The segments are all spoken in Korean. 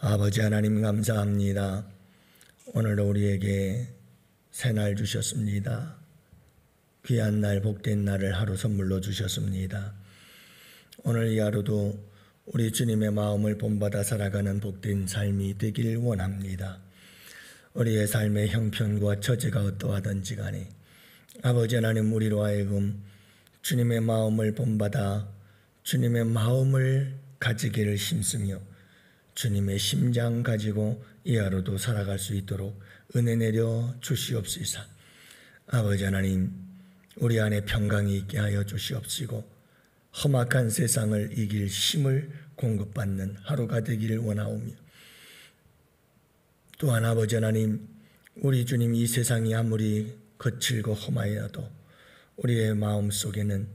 아버지 하나님 감사합니다. 오늘도 우리에게 새날 주셨습니다. 귀한 날, 복된 날을 하루 선물로 주셨습니다. 오늘 이 하루도 우리 주님의 마음을 본받아 살아가는 복된 삶이 되길 원합니다. 우리의 삶의 형편과 처지가 어떠하든지 간에 아버지 하나님, 우리로 하여금 주님의 마음을 본받아 주님의 마음을 가지기를 힘쓰며 주님의 심장 가지고 이 하루도 살아갈 수 있도록 은혜 내려 주시옵시사. 아버지 하나님, 우리 안에 평강이 있게 하여 주시옵시고 험악한 세상을 이길 힘을 공급받는 하루가 되기를 원하오며, 또한 아버지 하나님, 우리 주님, 이 세상이 아무리 거칠고 험하여도 우리의 마음 속에는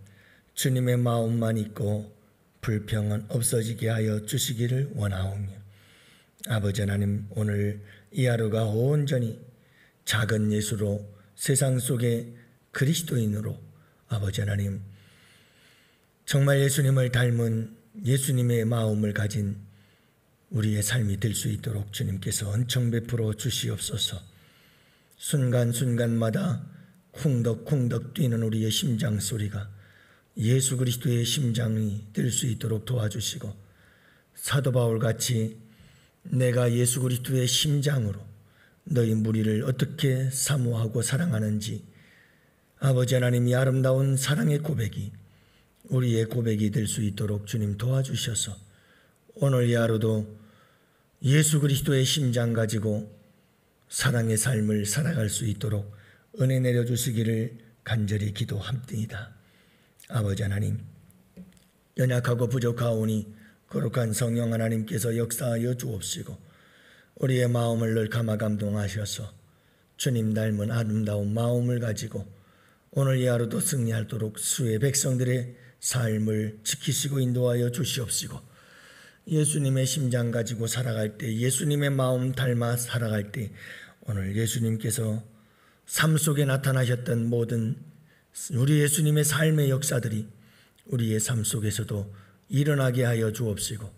주님의 마음만 있고 불평은 없어지게 하여 주시기를 원하오며, 아버지 하나님, 오늘 이 하루가 온전히 작은 예수로 세상 속에 그리스도인으로 아버지 하나님, 정말 예수님을 닮은 예수님의 마음을 가진 우리의 삶이 될 수 있도록 주님께서 은총 베풀어 주시옵소서. 순간순간마다 쿵덕쿵덕 뛰는 우리의 심장 소리가 예수 그리스도의 심장이 될 수 있도록 도와주시고, 사도 바울같이 내가 예수 그리스도의 심장으로 너희 무리를 어떻게 사모하고 사랑하는지 아버지 하나님이 아름다운 사랑의 고백이 우리의 고백이 될 수 있도록 주님 도와주셔서 오늘 이 하루도 예수 그리스도의 심장 가지고 사랑의 삶을 살아갈 수 있도록 은혜 내려주시기를 간절히 기도합니다. 아버지 하나님, 연약하고 부족하오니 거룩한 성령 하나님께서 역사하여 주옵시고 우리의 마음을 늘 감화 감동하셔서 주님 닮은 아름다운 마음을 가지고 오늘 이 하루도 승리하도록 수의 백성들의 삶을 지키시고 인도하여 주시옵시고, 예수님의 심장 가지고 살아갈 때, 예수님의 마음 닮아 살아갈 때 오늘 예수님께서 삶 속에 나타나셨던 모든 우리 예수님의 삶의 역사들이 우리의 삶 속에서도 일어나게 하여 주옵시고,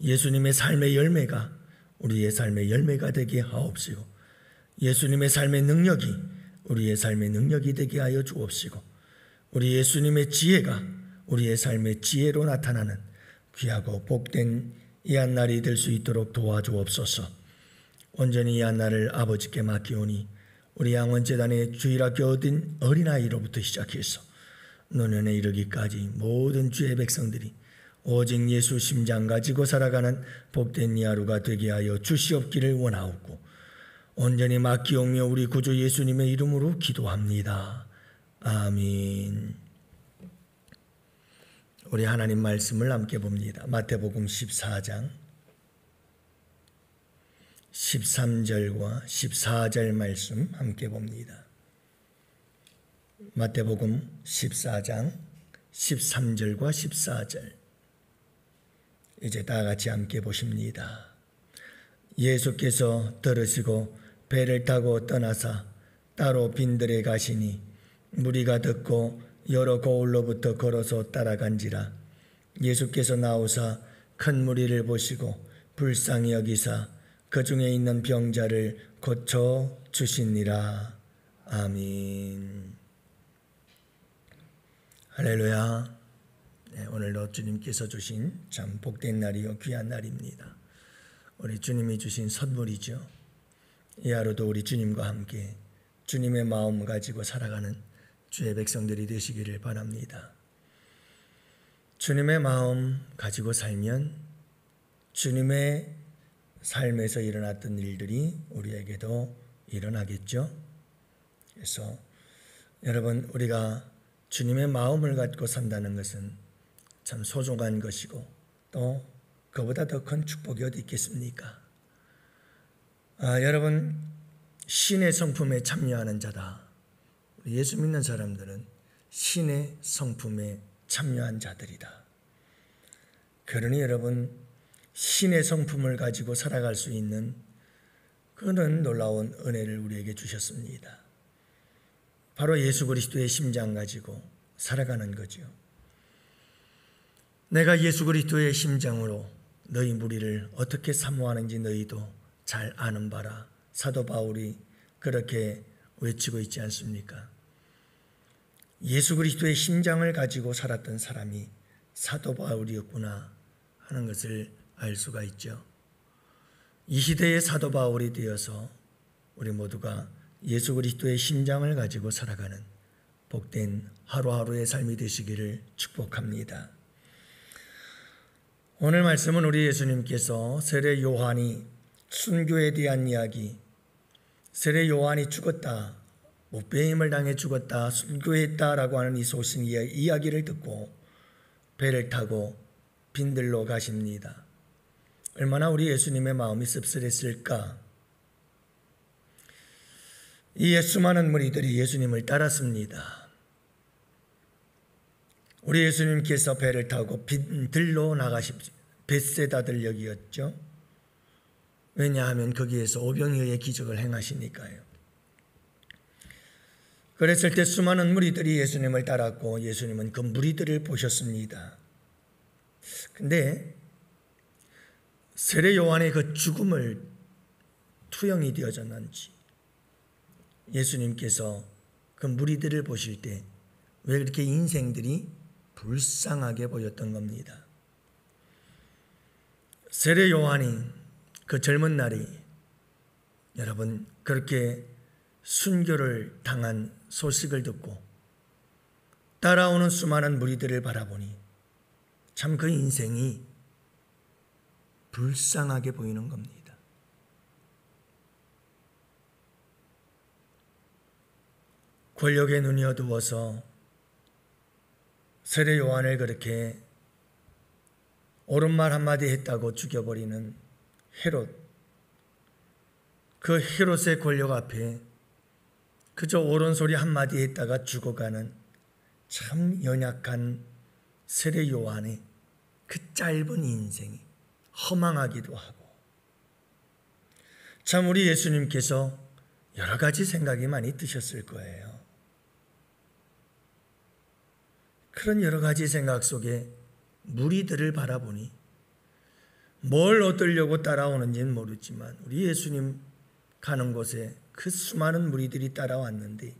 예수님의 삶의 열매가 우리의 삶의 열매가 되게 하옵시고, 예수님의 삶의 능력이 우리의 삶의 능력이 되게 하여 주옵시고, 우리 예수님의 지혜가 우리의 삶의 지혜로 나타나는 귀하고 복된 이 한 날이 될 수 있도록 도와주옵소서. 온전히 이 한 날을 아버지께 맡기오니 우리 양원재단의 주일학교 얻은 어린아이로부터 시작해서 노년에 이르기까지 모든 주의 백성들이 오직 예수 심장 가지고 살아가는 복된 이 하루가 되게 하여 주시옵기를 원하옵고 온전히 맡기오며 우리 구주 예수님의 이름으로 기도합니다. 아멘. 우리 하나님 말씀을 함께 봅니다. 마태복음 14장 13절과 14절 말씀 함께 봅니다. 마태복음 14장 13절과 14절 이제 다 같이 함께 보십니다. 예수께서 들으시고 배를 타고 떠나사 따로 빈들에 가시니 무리가 듣고 여러 고을로부터 걸어서 따라간지라. 예수께서 나오사 큰 무리를 보시고 불쌍히 여기사 그 중에 있는 병자를 고쳐 주시니라. 아멘. 할렐루야. 네, 오늘도 주님께서 주신 참 복된 날이요 귀한 날입니다. 우리 주님이 주신 선물이죠. 이 하루도 우리 주님과 함께 주님의 마음 가지고 살아가는 주의 백성들이 되시기를 바랍니다. 주님의 마음 가지고 살면 주님의 삶에서 일어났던 일들이 우리에게도 일어나겠죠. 그래서 여러분, 우리가 주님의 마음을 갖고 산다는 것은 참 소중한 것이고 또 그보다 더 큰 축복이 어디 있겠습니까? 여러분, 신의 성품에 참여하는 자다. 예수 믿는 사람들은 신의 성품에 참여한 자들이다. 그러니 여러분, 신의 성품을 가지고 살아갈 수 있는 그런 놀라운 은혜를 우리에게 주셨습니다. 바로 예수 그리스도의 심장 가지고 살아가는 거죠. 내가 예수 그리스도의 심장으로 너희 무리를 어떻게 사모하는지 너희도 잘 아는 바라. 사도 바울이 그렇게 외치고 있지 않습니까? 예수 그리스도의 심장을 가지고 살았던 사람이 사도 바울이었구나 하는 것을 알 수가 있죠. 이 시대의 사도 바울이 되어서 우리 모두가 예수 그리스도의 심장을 가지고 살아가는 복된 하루하루의 삶이 되시기를 축복합니다. 오늘 말씀은 우리 예수님께서 세례 요한이 순교에 대한 이야기, 세례 요한이 죽었다, 못배임을 당해 죽었다, 순교했다라고 하는 이 소신 이야기를 듣고 배를 타고 빈들로 가십니다. 얼마나 우리 예수님의 마음이 씁쓸했을까. 이 수많은 무리들이 예수님을 따랐습니다. 우리 예수님께서 배를 타고 빈들로 나가십시오. 벳세다 들역이었죠. 왜냐하면 거기에서 오병이어의 기적을 행하시니까요. 그랬을 때 수많은 무리들이 예수님을 따랐고 예수님은 그 무리들을 보셨습니다. 근데 세례 요한의 그 죽음을 투영이 되어졌는지 예수님께서 그 무리들을 보실 때 왜 그렇게 인생들이 불쌍하게 보였던 겁니다. 세례 요한이 그 젊은 날이 여러분 그렇게 순교를 당한 소식을 듣고 따라오는 수많은 무리들을 바라보니 참 그 인생이 불쌍하게 보이는 겁니다. 권력의 눈이 어두워서 세례 요한을 그렇게 옳은 말 한마디 했다고 죽여버리는 헤롯, 그 헤롯의 권력 앞에 그저 옳은 소리 한마디 했다가 죽어가는 참 연약한 세례 요한의 그 짧은 인생이 허망하기도 하고 참 우리 예수님께서 여러 가지 생각이 많이 드셨을 거예요. 그런 여러 가지 생각 속에 무리들을 바라보니 뭘 얻으려고 따라오는지는 모르지만 우리 예수님 가는 곳에 그 수많은 무리들이 따라왔는데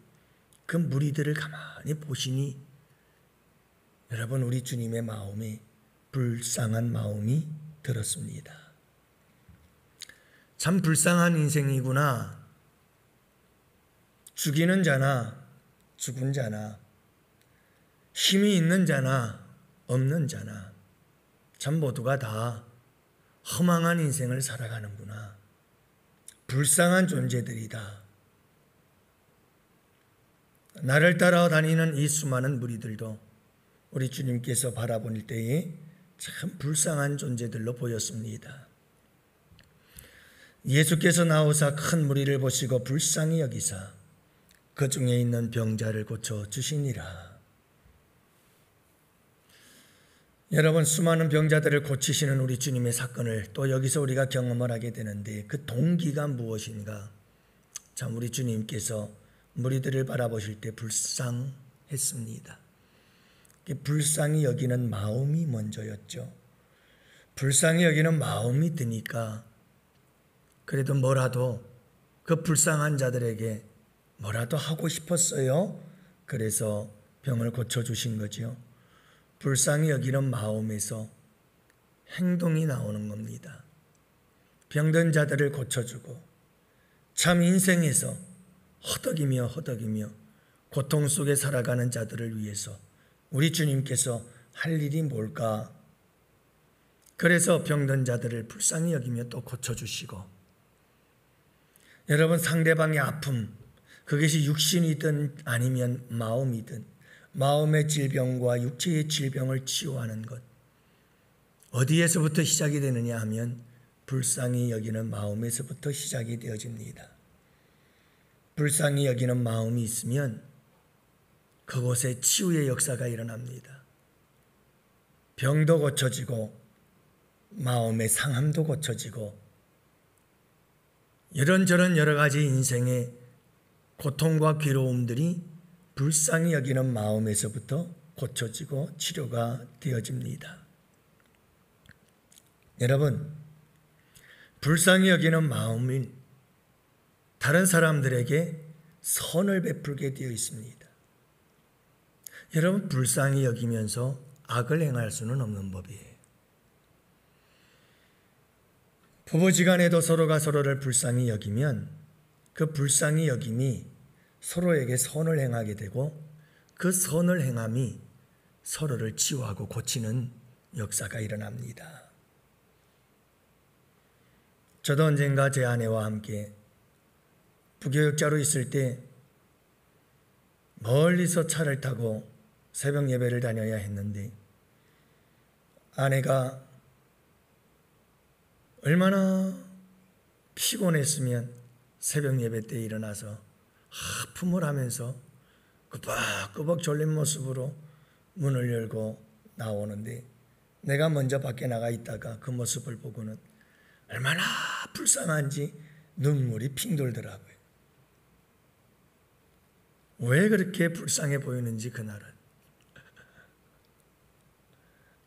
그 무리들을 가만히 보시니 여러분 우리 주님의 마음에 불쌍한 마음이 들었습니다. 참 불쌍한 인생이구나. 죽이는 자나 죽은 자나 힘이 있는 자나 없는 자나 참 모두가 다 허망한 인생을 살아가는구나. 불쌍한 존재들이다. 나를 따라다니는 이 수많은 무리들도 우리 주님께서 바라볼 때에 참 불쌍한 존재들로 보였습니다. 예수께서 나오사 큰 무리를 보시고 불쌍히 여기사 그 중에 있는 병자를 고쳐주시니라. 여러분 수많은 병자들을 고치시는 우리 주님의 사건을 또 여기서 우리가 경험을 하게 되는데 그 동기가 무엇인가? 참 우리 주님께서 무리들을 바라보실 때 불쌍했습니다. 불쌍히 여기는 마음이 먼저였죠. 불쌍히 여기는 마음이 드니까 그래도 뭐라도 그 불쌍한 자들에게 뭐라도 하고 싶었어요. 그래서 병을 고쳐주신 거죠. 불쌍히 여기는 마음에서 행동이 나오는 겁니다. 병든 자들을 고쳐주고 참 인생에서 허덕이며 고통 속에 살아가는 자들을 위해서 우리 주님께서 할 일이 뭘까? 그래서 병든 자들을 불쌍히 여기며 또 고쳐주시고 여러분 상대방의 아픔 그것이 육신이든 아니면 마음이든 마음의 질병과 육체의 질병을 치유하는 것 어디에서부터 시작이 되느냐 하면 불쌍히 여기는 마음에서부터 시작이 되어집니다. 불쌍히 여기는 마음이 있으면 그곳에 치유의 역사가 일어납니다. 병도 고쳐지고 마음의 상함도 고쳐지고 이런저런 여러 가지 인생의 고통과 괴로움들이 불쌍히 여기는 마음에서부터 고쳐지고 치료가 되어집니다. 여러분, 불쌍히 여기는 마음이 다른 사람들에게 선을 베풀게 되어 있습니다. 여러분, 불쌍히 여기면서 악을 행할 수는 없는 법이에요. 부부지간에도 서로가 서로를 불쌍히 여기면 그 불쌍히 여김이 서로에게 선을 행하게 되고 그 선을 행함이 서로를 치유하고 고치는 역사가 일어납니다. 저도 언젠가 제 아내와 함께 부교육자로 있을 때 멀리서 차를 타고 새벽 예배를 다녀야 했는데 아내가 얼마나 피곤했으면 새벽 예배 때 일어나서 하품을 하면서 끄벅끄벅 졸린 모습으로 문을 열고 나오는데 내가 먼저 밖에 나가 있다가 그 모습을 보고는 얼마나 불쌍한지 눈물이 핑 돌더라고요. 왜 그렇게 불쌍해 보이는지 그날은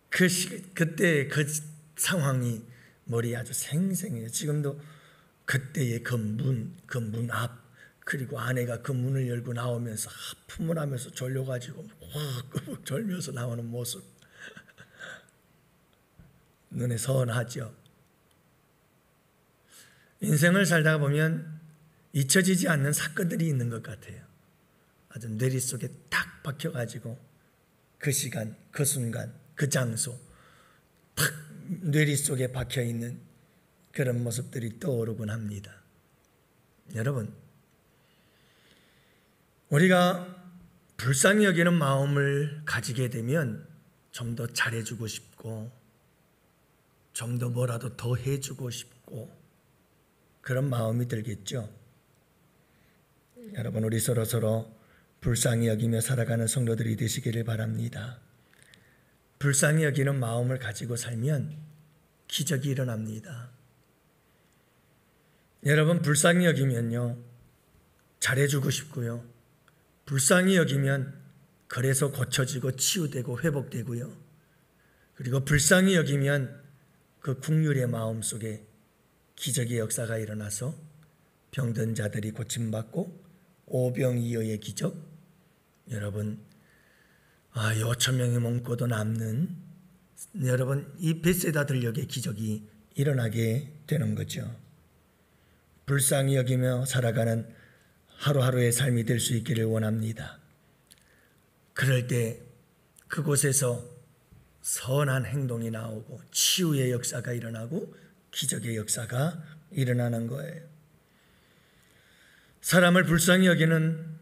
그때 그 상황이 머리에 아주 생생해요. 지금도 그때의 그 문 앞, 그리고 아내가 그 문을 열고 나오면서 하품을 하면서 졸려가지고 끄벅 졸면서 나오는 모습 눈에 선하죠. 인생을 살다가 보면 잊혀지지 않는 사건들이 있는 것 같아요. 아주 뇌리 속에 딱 박혀가지고 그 시간, 그 순간, 그 장소 딱 뇌리 속에 박혀있는 그런 모습들이 떠오르곤 합니다. 여러분, 우리가 불쌍히 여기는 마음을 가지게 되면 좀 더 잘해주고 싶고 좀 더 뭐라도 더 해주고 싶고 그런 마음이 들겠죠. 여러분, 우리 서로 불쌍히 여기며 살아가는 성도들이 되시기를 바랍니다. 불쌍히 여기는 마음을 가지고 살면 기적이 일어납니다. 여러분, 불쌍히 여기면요 잘해주고 싶고요, 불쌍히 여기면 그래서 고쳐지고 치유되고 회복되고요, 그리고 불쌍히 여기면 그 긍휼의 마음 속에 기적의 역사가 일어나서 병든 자들이 고침받고 오병이어의 기적, 여러분 5,000명이 몸고도 남는 여러분 이 벳세다 들녘의 기적이 일어나게 되는 거죠. 불쌍히 여기며 살아가는 하루하루의 삶이 될 수 있기를 원합니다. 그럴 때 그곳에서 선한 행동이 나오고 치유의 역사가 일어나고 기적의 역사가 일어나는 거예요. 사람을 불쌍히 여기는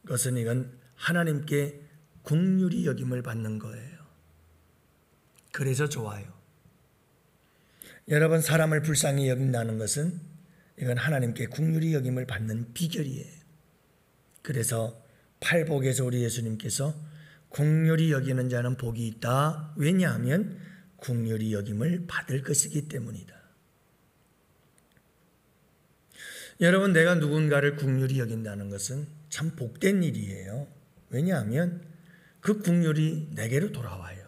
것은 이건 하나님께 긍휼히 여김을 받는 거예요. 그래서 좋아요. 여러분, 사람을 불쌍히 여긴다는 것은 이건 하나님께 긍휼히 여김을 받는 비결이에요. 그래서 팔복에서 우리 예수님께서 긍휼히 여기는 자는 복이 있다. 왜냐하면 긍휼히 여김을 받을 것이기 때문이다. 여러분, 내가 누군가를 긍휼히 여긴다는 것은 참 복된 일이에요. 왜냐하면 그 긍휼이 내게로 돌아와요.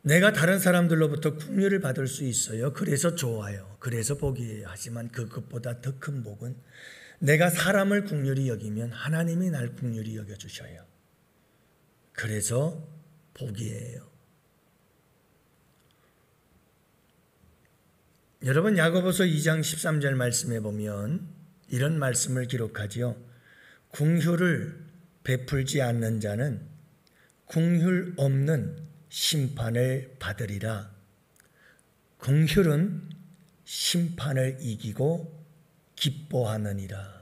내가 다른 사람들로부터 긍휼을 받을 수 있어요. 그래서 좋아요. 그래서 복이에요. 하지만 그것보다 더 큰 복은 내가 사람을 긍휼히 여기면 하나님이 날 긍휼히 여겨주셔요. 그래서 복이에요. 여러분, 야고보서 2장 13절 말씀에 보면 이런 말씀을 기록하지요. 긍휼을 베풀지 않는 자는 긍휼 없는 심판을 받으리라. 긍휼은 심판을 이기고 기뻐하느니라.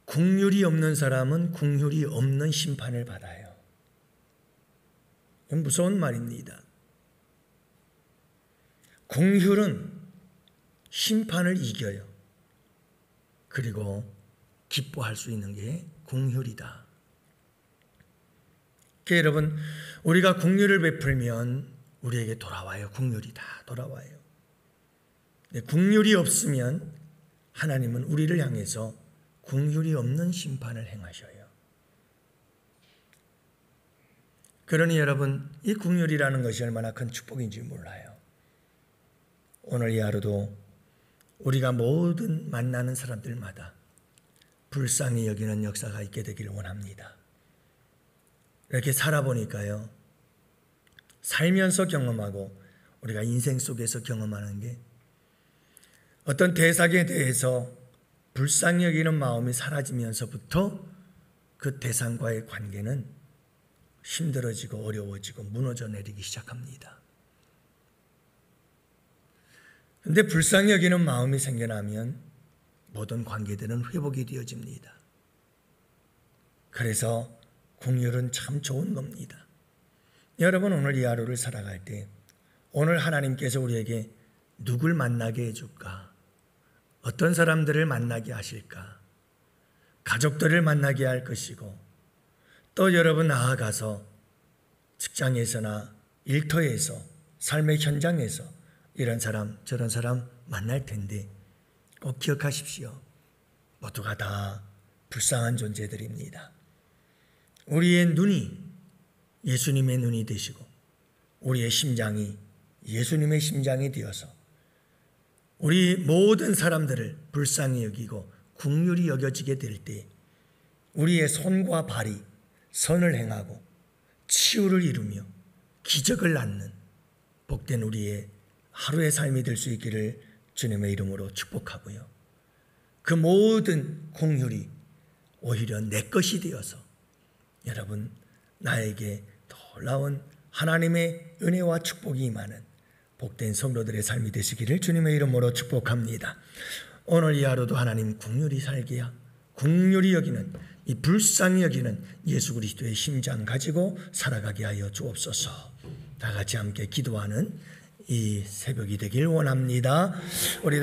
긍휼이 없는 사람은 긍휼이 없는 심판을 받아요. 이건 무서운 말입니다. 긍휼은 심판을 이겨요. 그리고 기뻐할 수 있는 게 긍휼이다. 그러니까 여러분, 우리가 긍휼을 베풀면 우리에게 돌아와요. 긍휼이 다 돌아와요. 긍휼이 없으면 하나님은 우리를 향해서 긍휼이 없는 심판을 행하셔요. 그러니 여러분, 이 긍휼이라는 것이 얼마나 큰 축복인지 몰라요. 오늘 이 하루도 우리가 모든 만나는 사람들마다 불쌍히 여기는 역사가 있게 되기를 원합니다. 이렇게 살아보니까요, 살면서 경험하고 우리가 인생 속에서 경험하는 게 어떤 대상에 대해서 불쌍히 여기는 마음이 사라지면서부터 그 대상과의 관계는 힘들어지고 어려워지고 무너져 내리기 시작합니다. 그런데 불쌍히 여기는 마음이 생겨나면 모든 관계들은 회복이 되어집니다. 그래서 긍휼은 참 좋은 겁니다. 여러분, 오늘 이 하루를 살아갈 때 오늘 하나님께서 우리에게 누굴 만나게 해줄까? 어떤 사람들을 만나게 하실까? 가족들을 만나게 할 것이고, 또 여러분 나아가서 직장에서나 일터에서 삶의 현장에서 이런 사람 저런 사람 만날 텐데 꼭 기억하십시오. 모두가 다 불쌍한 존재들입니다. 우리의 눈이 예수님의 눈이 되시고 우리의 심장이 예수님의 심장이 되어서 우리 모든 사람들을 불쌍히 여기고 긍휼히 여겨지게 될 때 우리의 손과 발이 선을 행하고 치유를 이루며 기적을 낳는 복된 우리의 하루의 삶이 될 수 있기를 주님의 이름으로 축복하고요. 그 모든 긍휼이 오히려 내 것이 되어서 여러분, 나에게 놀라운 하나님의 은혜와 축복이 임하는 복된 성도들의 삶이 되시기를 주님의 이름으로 축복합니다. 오늘 이 하루도 하나님 긍휼히 살게 긍휼히 여기는 이 불쌍히 여기는 예수 그리스도의 심장 가지고 살아가게 하여 주옵소서. 다 같이 함께 기도하는 이 새벽이 되길 원합니다. 우리